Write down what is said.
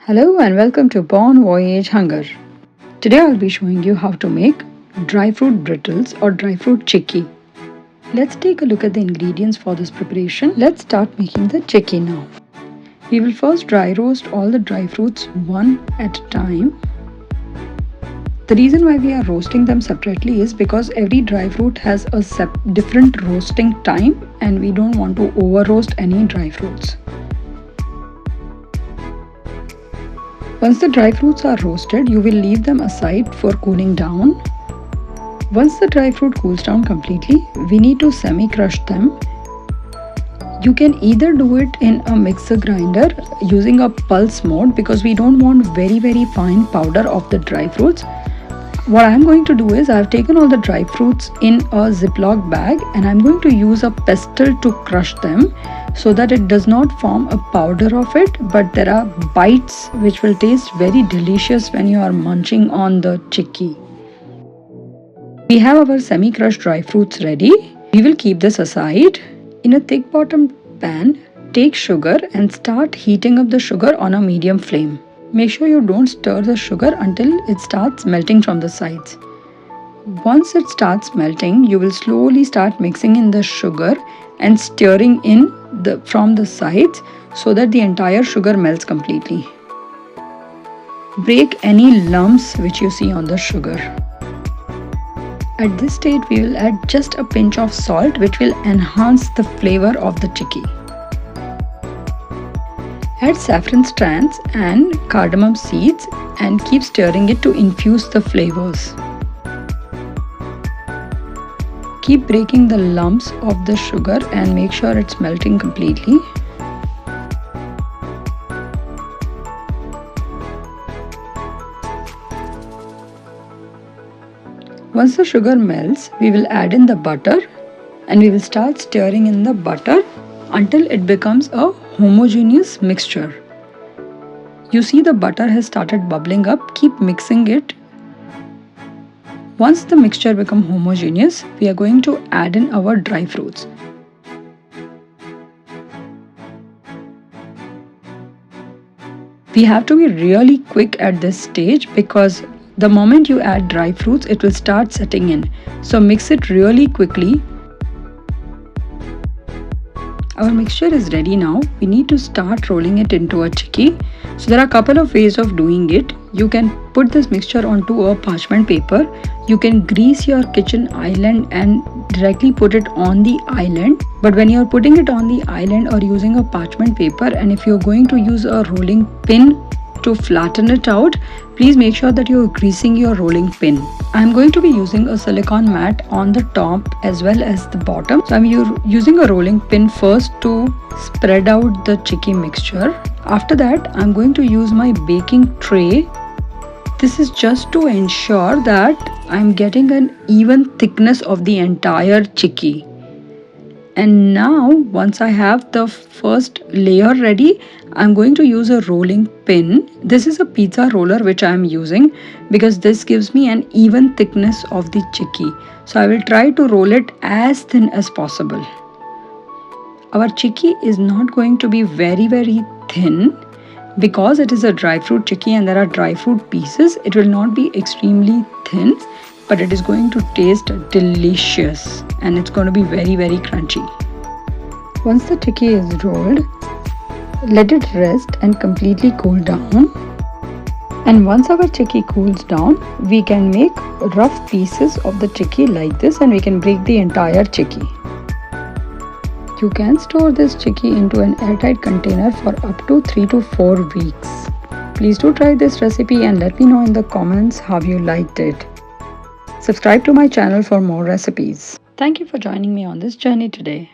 Hello and welcome to Bonvoyagehunger. Today I'll be showing you how to make dry fruit brittles or dry fruit chikki. Let's take a look at the ingredients for this preparation. Let's start making the chikki now. We will first dry roast all the dry fruits one at a time. The reason why we are roasting them separately is because every dry fruit has a different roasting time and we don't want to over roast any dry fruits. Once the dry fruits are roasted, you will leave them aside for cooling down. Once the dry fruit cools down completely, we need to semi-crush them. You can either do it in a mixer grinder using a pulse mode because we don't want very fine powder of the dry fruits. What I'm going to do is I've taken all the dry fruits in a Ziploc bag and I'm going to use a pestle to crush them so that it does not form a powder of it, but there are bites which will taste very delicious when you are munching on the chikki. We have our semi-crushed dry fruits ready. We will keep this aside. In a thick bottomed pan, take sugar and start heating up the sugar on a medium flame. Make sure you don't stir the sugar until it starts melting from the sides. Once it starts melting, you will slowly start mixing in the sugar and stirring in from the sides so that the entire sugar melts completely. Break any lumps which you see on the sugar. At this stage, we will add just a pinch of salt which will enhance the flavor of the chikki. Add saffron strands and cardamom seeds and keep stirring it to infuse the flavors. Keep breaking the lumps of the sugar and make sure it's melting completely. Once the sugar melts, we will add in the butter and we will start stirring in the butter until it becomes a homogeneous mixture. You see the butter has started bubbling up. Keep mixing it. Once the mixture becomes homogeneous, we are going to add in our dry fruits. We have to be really quick at this stage because the moment you add dry fruits, it will start setting in. So mix it really quickly. Our mixture is ready now. We need to start rolling it into a chikki. So there are a couple of ways of doing it. You can put this mixture onto a parchment paper. You can grease your kitchen island and directly put it on the island. But when you're putting it on the island or using a parchment paper, and if you're going to use a rolling pin to flatten it out, please make sure that you're greasing your rolling pin. I'm going to be using a silicone mat on the top as well as the bottom. So I'm using a rolling pin first to spread out the chikki mixture. After that, I'm going to use my baking tray. This is just to ensure that I'm getting an even thickness of the entire chikki. And now, once I have the first layer ready, I'm going to use a rolling pin. This is a pizza roller which I'm using because this gives me an even thickness of the chikki. So I will try to roll it as thin as possible. Our chikki is not going to be very thin because it is a dry fruit chikki and there are dry fruit pieces. It will not be extremely thin, but it is going to taste delicious and it's going to be very crunchy. Once the chikki is rolled, let it rest and completely cool down. And once our chikki cools down, we can make rough pieces of the chikki like this and we can break the entire chikki. You can store this chikki into an airtight container for up to 3 to 4 weeks. Please do try this recipe and let me know in the comments how you liked it. Subscribe to my channel for more recipes. Thank you for joining me on this journey today.